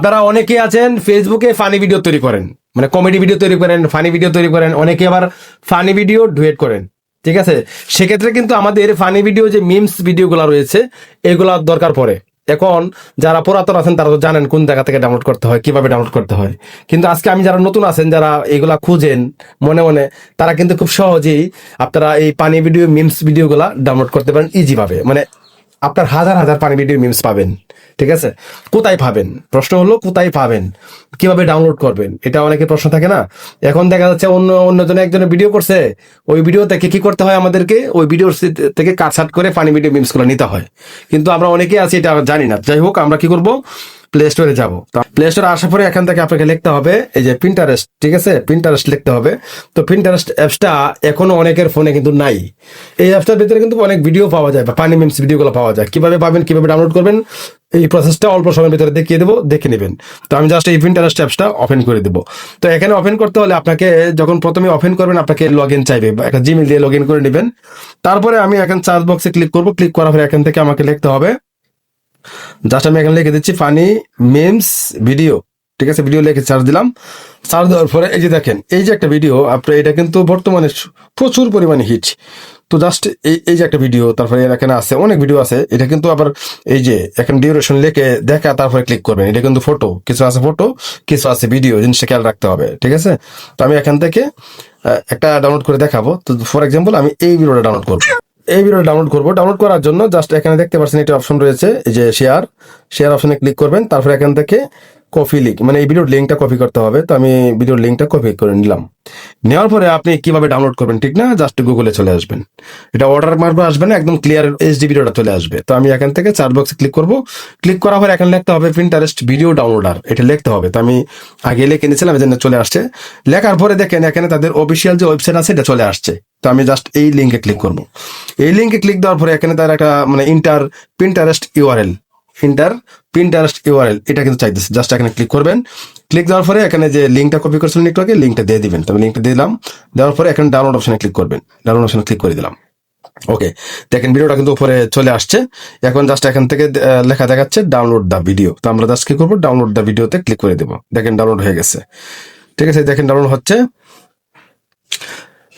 আপনারা অনেকে আছেন ফেসবুকে ফানি ভিডিও তৈরি করেন, মানে কমেডি ভিডিও তৈরি করেন, ফানি ভিডিও তৈরি করেন, অনেকে আবার ফানি ভিডিও ডুয়েট করেন। ঠিক আছে, সেক্ষেত্রে কিন্তু আমাদের ফানি ভিডিও যে মিমস ভিডিওগুলো রয়েছে এগুলা দরকার পড়ে। এখন যারা পুরাতন আছেন তারা তো জানেন কোন জায়গা থেকে ডাউনলোড করতে হয়, কিভাবে ডাউনলোড করতে হয়। কিন্তু আজকে আমি যারা নতুন আছেন, যারা এগুলা খুঁজেন মনে মনে, তারা কিন্তু খুব সহজেই আপনারা এই পানি ভিডিও মিমস ভিডিওগুলা ডাউনলোড করতে পারেন ইজি ভাবে। মানে আপনার হাজার হাজার পানি ভিডিও মিমস পাবেন। ঠিক আছে, কোথায় পাবেন? প্রশ্ন হলো কোথায় পাবেন, কিভাবে ডাউনলোড করবেন, এটা অনেকের প্রশ্ন থাকে না। এখন দেখা যাচ্ছে অন্যজনে একজনের ভিডিও করছে, ওই ভিডিও থেকে কি করতে হয়, আমাদেরকে ওই ভিডিও থেকে কাটছাট করে পানি ভিডিও মিমস গুলো নিতে হয়। কিন্তু আমরা অনেকে আছি এটা জানি না। যাই হোক, আমরা কি করব, প্লে স্টোরে যাবো। প্লে স্টোরে আসার পরে এখান থেকে আপনাকে লিখতে হবে এই যে পিন্টারেস্ট। ঠিক আছে, পিন্টারেস্ট লিখতে হবে। তো পিন্টারেস্ট অ্যাপসটা এখনো অনেকের ফোনে কিন্তু নাই। এই অ্যাপসটার ভিতরে কিন্তু অনেক ভিডিও পাওয়া যায় বা পানি মিমস ভিডিওগুলো পাওয়া যায়। কিভাবে পাবেন, কিভাবে ডাউনলোড করবেন, এই প্রসেসটা অল্প সময়ের ভিতরে দেখিয়ে দেবো, দেখে নেবেন। তো আমি জাস্ট এই পিন্টারেস্ট অ্যাপসটা ওপেন করে দেবো। তো এখানে ওপেন করতে হলে আপনাকে যখন প্রথমে ওপেন করবেন আপনাকে লগ ইন চাইবে, বা একটা জিমেল দিয়ে লগ ইন করে নেবেন। তারপরে আমি এখন সার্চ বক্সে ক্লিক করবো। ক্লিক করার পরে এখান থেকে আমাকে লিখতে হবে, জাস্ট আমি এখানে লিখে দিচ্ছি ফানি মিমস ভিডিও। ঠিক আছে, ভিডিও লিখে সার্চ দিলাম। সার্চ দেওয়ার পরে এই যে দেখেন, এই যে একটা ভিডিও, আপনার এটা কিন্তু বর্তমানে প্রচুর পরিমাণে হিট। তো জাস্ট এই যে একটা ভিডিও, তারপরে এখানে আছে অনেক ভিডিও আছে। এটা কিন্তু আবার এই যে এখন ডিউরেশন লিখে দেখা, তারপরে ক্লিক করবেন। এটা কিন্তু ফটো, কিছু আছে ফটো, কিছু আছে ভিডিও, জিনিসটা খেয়াল রাখতে হবে। ঠিক আছে, তো আমি এখান থেকে একটা ডাউনলোড করে দেখাবো। তো ফর এক্সাম্পল আমি এই ভিডিওটা ডাউনলোড করবো। এই ভিডিও ডাউনলোড করবো। ডাউনলোড করার জন্য জাস্ট এখানে দেখতে পাচ্ছেন একটা অপশন রয়েছে, এই যে শেয়ার অপশনে ক্লিক করবেন। তারপরে এখান থেকে কপি লিঙ্ক, মানে এই ভিডিওর লিঙ্কটা কপি করতে হবে। তো আমি ভিডিওর লিঙ্কটা কপি করে নিলাম। নেওয়ার পরে আপনি কিভাবে ডাউনলোড করবেন, ঠিক না, জাস্ট গুগলে চলে আসবেন। এটা অর্ডার মারবে আসবে না, একদম ক্লিয়ার এইচডি ভিডিওটা চলে আসবে। তো আমি এখান থেকে সার্চ বক্সে ক্লিক করবো। ক্লিক করার পরে এখানে লিখতে হবে পিন্টারেস্ট ভিডিও ডাউনলোডার, এটা লিখতে হবে। তো আমি আগে লিখে নিয়েছিলাম, এই জন্য চলে আসছে। লেখার পরে দেখেন এখানে তাদের অফিসিয়াল যে ওয়েবসাইট আছে এটা চলে আসছে। তো আমি জাস্ট এই লিঙ্কে ক্লিক করবো। এই লিঙ্কে ক্লিক দেওয়ার পরে এখানে তার একটা মানে ইন্টার পিন্টারেস্ট ইউআরএল এটা কিন্তু চাইতেছে। জাস্ট এখানে ক্লিক করবেন। ক্লিক দেওয়ার পরে এখানে যে লিঙ্কটা কপি করছিলেন একটু আগে, লিঙ্কটা দিয়ে দিবেন। তো আমি লিঙ্কটা দিলাম। দেওয়ার পরে এখানে ডাউনলোড অপশনে ক্লিক করবেন। ডাউনলোড অপশনে ক্লিক করে দিলাম। ওকে, দেখেন ভিডিওটা কিন্তু উপরে চলে আসছে। এখন জাস্ট এখান থেকে লেখা দেখাচ্ছে ডাউনলোড দ্য ভিডিও। তো আমরা জাস্ট কি করবো, ডাউনলোড দ্য ভিডিওতে ক্লিক করে দেবো। দেখেন ডাউনলোড হয়ে গেছে। ঠিক আছে, দেখেন ডাউনলোড হচ্ছে।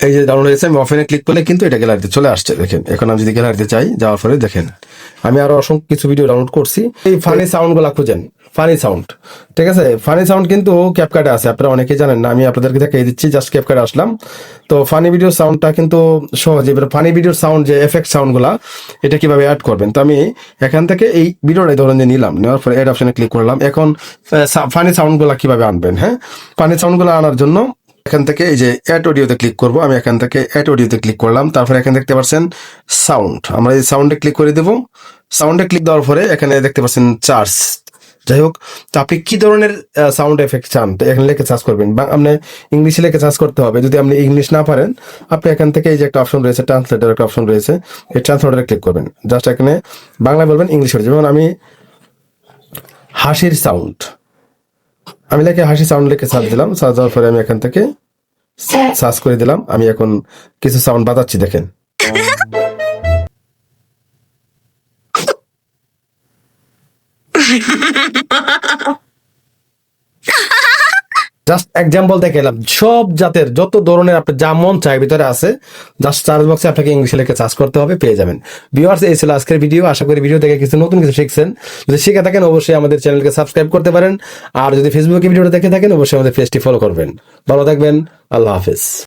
এই যে ডাউনলোড হয়েছে, আমি ওপেনে ক্লিক করলে কিন্তু এটা গ্যালারিতে চলে আসছে। দেখেন এখন আমি যদি গ্যালারিতে চাই, যাওয়ার পরে দেখেন আমি আরো অসংখ্য কিছু ভিডিও ডাউনলোড করছি। এই ফানি সাউন্ড গুলা খুঁজেন, ফানি সাউন্ড। ঠিক আছে, ফানি সাউন্ড কিন্তু ক্যাপকাটে আছে, আপনারা অনেকেই জানেন না, আমি আপনাদেরকে দেখিয়ে দিচ্ছি। জাস্ট ক্যাপকাটে আসলাম। তো ফানি ভিডিও সাউন্ডটা কিন্তু সহজে, এবার ফানি ভিডিওর সাউন্ড যে এফেক্ট সাউন্ড গুলা, এটা কিভাবে অ্যাড করবেন। তো আমি এখান থেকে এই ভিডিওটা ধরে নিয়ে নিলাম। নেওয়ার পরে এড অপশনে ক্লিক করলাম। এখন ফানি সাউন্ড গুলা কিভাবে আনবেন, হ্যাঁ, ফানি সাউন্ড গুলা আনার জন্য এখান থেকে এই যে অ্যাড অডিওতে ক্লিক করব। আমি এখান থেকে অ্যাড অডিওতে ক্লিক করলাম। তারপরে এখানে দেখতে পাচ্ছেন সাউন্ড, আমরা এই সাউন্ডে ক্লিক করে দেব। সাউন্ডে ক্লিক দেওয়ার পরে এখানে দেখতে পাচ্ছেন চার্জ। যাই হোক, তো আপনি কি ধরনের সাউন্ড এফেক্ট চান, তো এখানে লিখে সার্চ করবেন। আপনি ইংলিশে লিখে সার্চ করতে হবে। যদি আপনি ইংলিশ না পারেন, আপনি এখান থেকে এই যে একটা অপশন রয়েছে, ট্রান্সলেটার একটা অপশন রয়েছে, এই ট্রান্সলেটারে ক্লিক করবেন। জাস্ট এখানে বাংলা বলবেন, ইংলিশ হয়ে যাবে। যেমন আমি হাসির সাউন্ড, আমি লিখে হাসি সাউন্ড লিখে সার্চ দিলাম। সার্চ দেওয়ার পরে আমি এখান থেকে সার্চ করে দিলাম। আমি এখন কিছু সাউন্ড বাজাচ্ছি, দেখেন। জাস্ট এক্সাম্পল দেখে এলাম। সব জাতের যত ধরনের আপনার যা মন চায় ভিতরে আছে, জাস্ট সার্চ বক্সে আপনাকে ইংলিশে লিখে সার্চ করতে হবে, পেয়ে যাবেন। ভিউয়ার্স, এই ছিল আজকের ভিডিও। আশা করি ভিডিও থেকে কিছু নতুন কিছু শিখছেন। যদি শিখে থাকেন অবশ্যই আমাদের চ্যানেলকে সাবস্ক্রাইব করতে পারেন। আর যদি ফেসবুকে ভিডিওটা দেখে থাকেন অবশ্যই আমাদের পেজটি ফলো করবেন। ভালো থাকবেন, আল্লাহ হাফেজ।